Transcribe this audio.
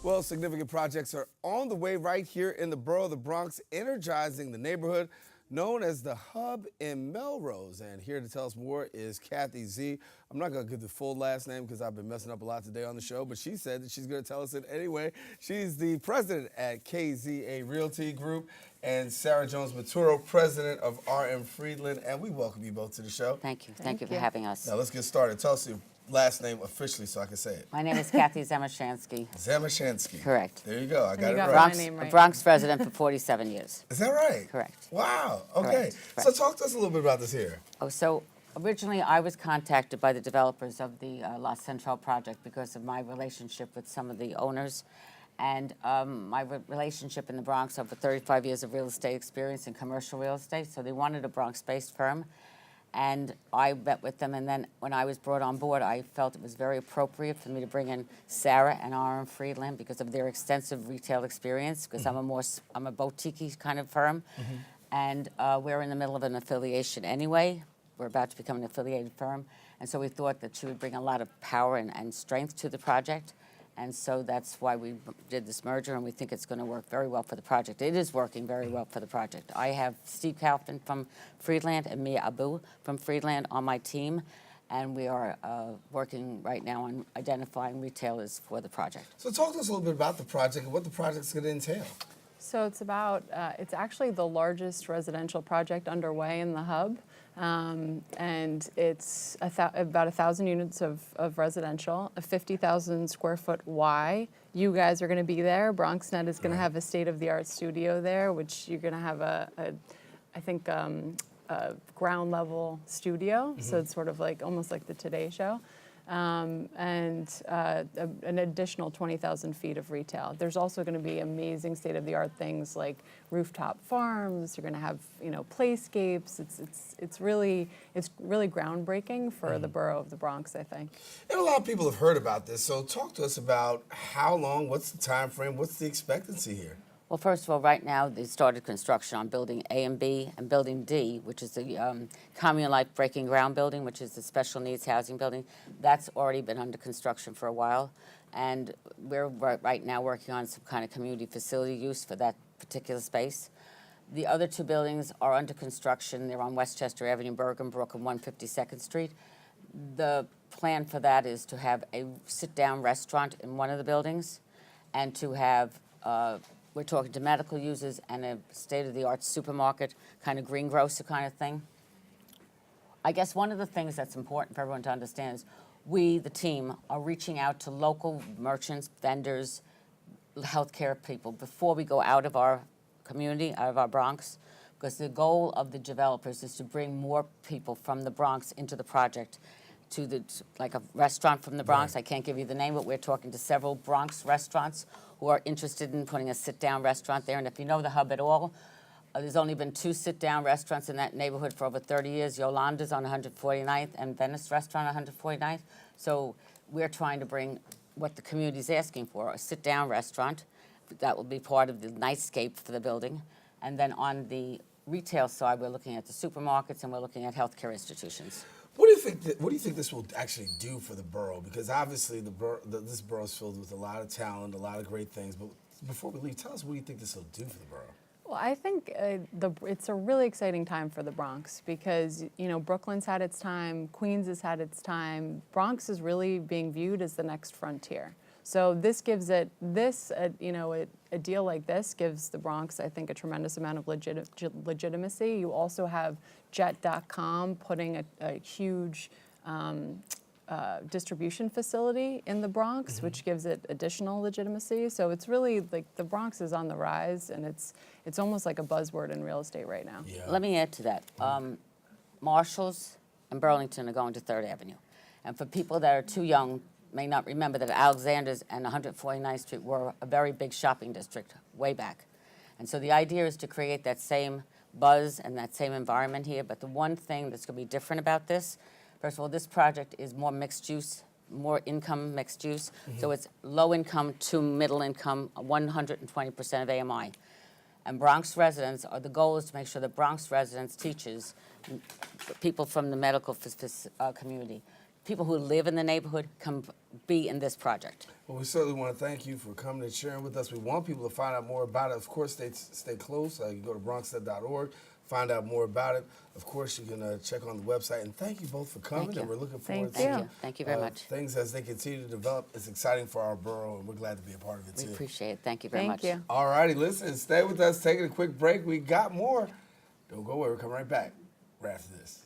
Well, significant projects are on the way right here in the borough of the Bronx, energizing the neighborhood known as the Hub in Melrose. And here to tell us more is Kathy Z. I'm not going to give the full last name because I've been messing up a lot today on the show, but she said that she's going to tell us it anyway. She's the president at KZA Realty Group, and Sarah Jones-Maturo, president of Rm Friedland. And we welcome you both to the show. Thank you. Thank you for having us. Now let's get started. Tell us your last name officially so I can say it. My name is Kathy Zamechansky. Zamechansky. Correct. There you go. I got it right. Bronx, name right. a Bronx resident for 47 years. Is that right? Correct. Wow. Okay. Correct. So talk to us a little bit about this here. Oh, so originally I was contacted by the developers of the La Central project because of my relationship with some of the owners. And my relationship in the Bronx over 35 years of real estate experience in commercial real estate. So they wanted a Bronx-based firm. And I met with them, and then when I was brought on board, I felt it was very appropriate for me to bring in Sarah and Rm Friedland because of their extensive retail experience, because I'm a boutique kind of firm. And we're in the middle of an affiliation anyway. We're about to become an affiliated firm. And so we thought that she would bring a lot of power and strength to the project. And so that's why we did this merger, and we think it's going to work very well for the project. It is working very well for the project. I have Steve Kaufman from Friedland and Mia Abu from Friedland on my team, and we are working right now on identifying retailers for the project. So talk to us a little bit about the project and what the project's going to entail. So it's about, it's actually the largest residential project underway in the hub. And it's about 1,000 units of residential, a 50,000 square foot Y. You guys are going to be there. BronxNet is going to have a state-of-the-art studio there, which you're going to have I think, a ground level studio. So it's sort of like almost like the Today Show. And an additional 20,000 feet of retail. There's also going to be amazing state-of-the-art things like rooftop farms. You're going to have, playscapes. It's really groundbreaking for the borough of the Bronx, I think. And a lot of people have heard about this. So talk to us about how long, what's the time frame, what's the expectancy here? Well, first of all, right now they started construction on building A and B, and building D, which is the commune life breaking ground building, which is the special needs housing building. That's already been under construction for a while, and we're right now working on some kind of community facility use for that particular space. The other two buildings are under construction. They're on Westchester Avenue, Bergen Brook, and 152nd Street. The plan for that is to have a sit-down restaurant in one of the buildings, and to have we're talking to medical users and a state-of-the-art supermarket, kind of greengrocer kind of thing. I guess one of the things that's important for everyone to understand is we, the team, are reaching out to local merchants, vendors, healthcare people before we go out of our community, out of our Bronx, because the goal of the developers is to bring more people from the Bronx into the project to like a restaurant from the Bronx. Right. I can't give you the name, but we're talking to several Bronx restaurants who are interested in putting a sit-down restaurant there. And if you know the hub at all, there's only been 2 sit-down restaurants in that neighborhood for over 30 years. Yolanda's on 149th and Venice Restaurant on 149th. So we're trying to bring what the community's asking for, a sit-down restaurant. That will be part of the nightscape for the building. And then on the retail side, we're looking at the supermarkets and we're looking at healthcare institutions. What do you think this will actually do for the borough? Because obviously this borough is filled with a lot of talent, a lot of great things. But before we leave, tell us what do you think this will do for the borough? Well, I think it's a really exciting time for the Bronx because, Brooklyn's had its time, Queens has had its time. Bronx is really being viewed as the next frontier. So this gives a deal like this gives the Bronx, I think, a tremendous amount of legitimacy. You also have Jet.com putting a huge distribution facility in the Bronx, which gives it additional legitimacy. So it's really like the Bronx is on the rise, and it's almost like a buzzword in real estate right now. Yeah. Let me add to that. Marshalls and Burlington are going to 3rd Avenue. And for people that are too young, may not remember that Alexander's and 149th Street were a very big shopping district way back. And so the idea is to create that same buzz and that same environment here. But the one thing that's going to be different about this, first of all, this project is more mixed use, more income mixed use. So it's low income to middle income, 120% of AMI. And Bronx residents, the goal is to make sure that Bronx residents, teachers, people from the medical community people who live in the neighborhood come be in this project. Well, we certainly want to thank you for coming and sharing with us. We want people to find out more about it. Of course, stay close. You can go to BronxNet.org, find out more about it. Of course, you can check on the website. And thank you both for coming. Thank you. And we're looking forward Thank to you. Thank you very much. things as they continue to develop. It's exciting for our borough, and we're glad to be a part of it, We too. appreciate it. Thank you very much. Thank you. All righty, listen, stay with us. Taking a quick break. We got more. Don't go away. We're coming right back right after this.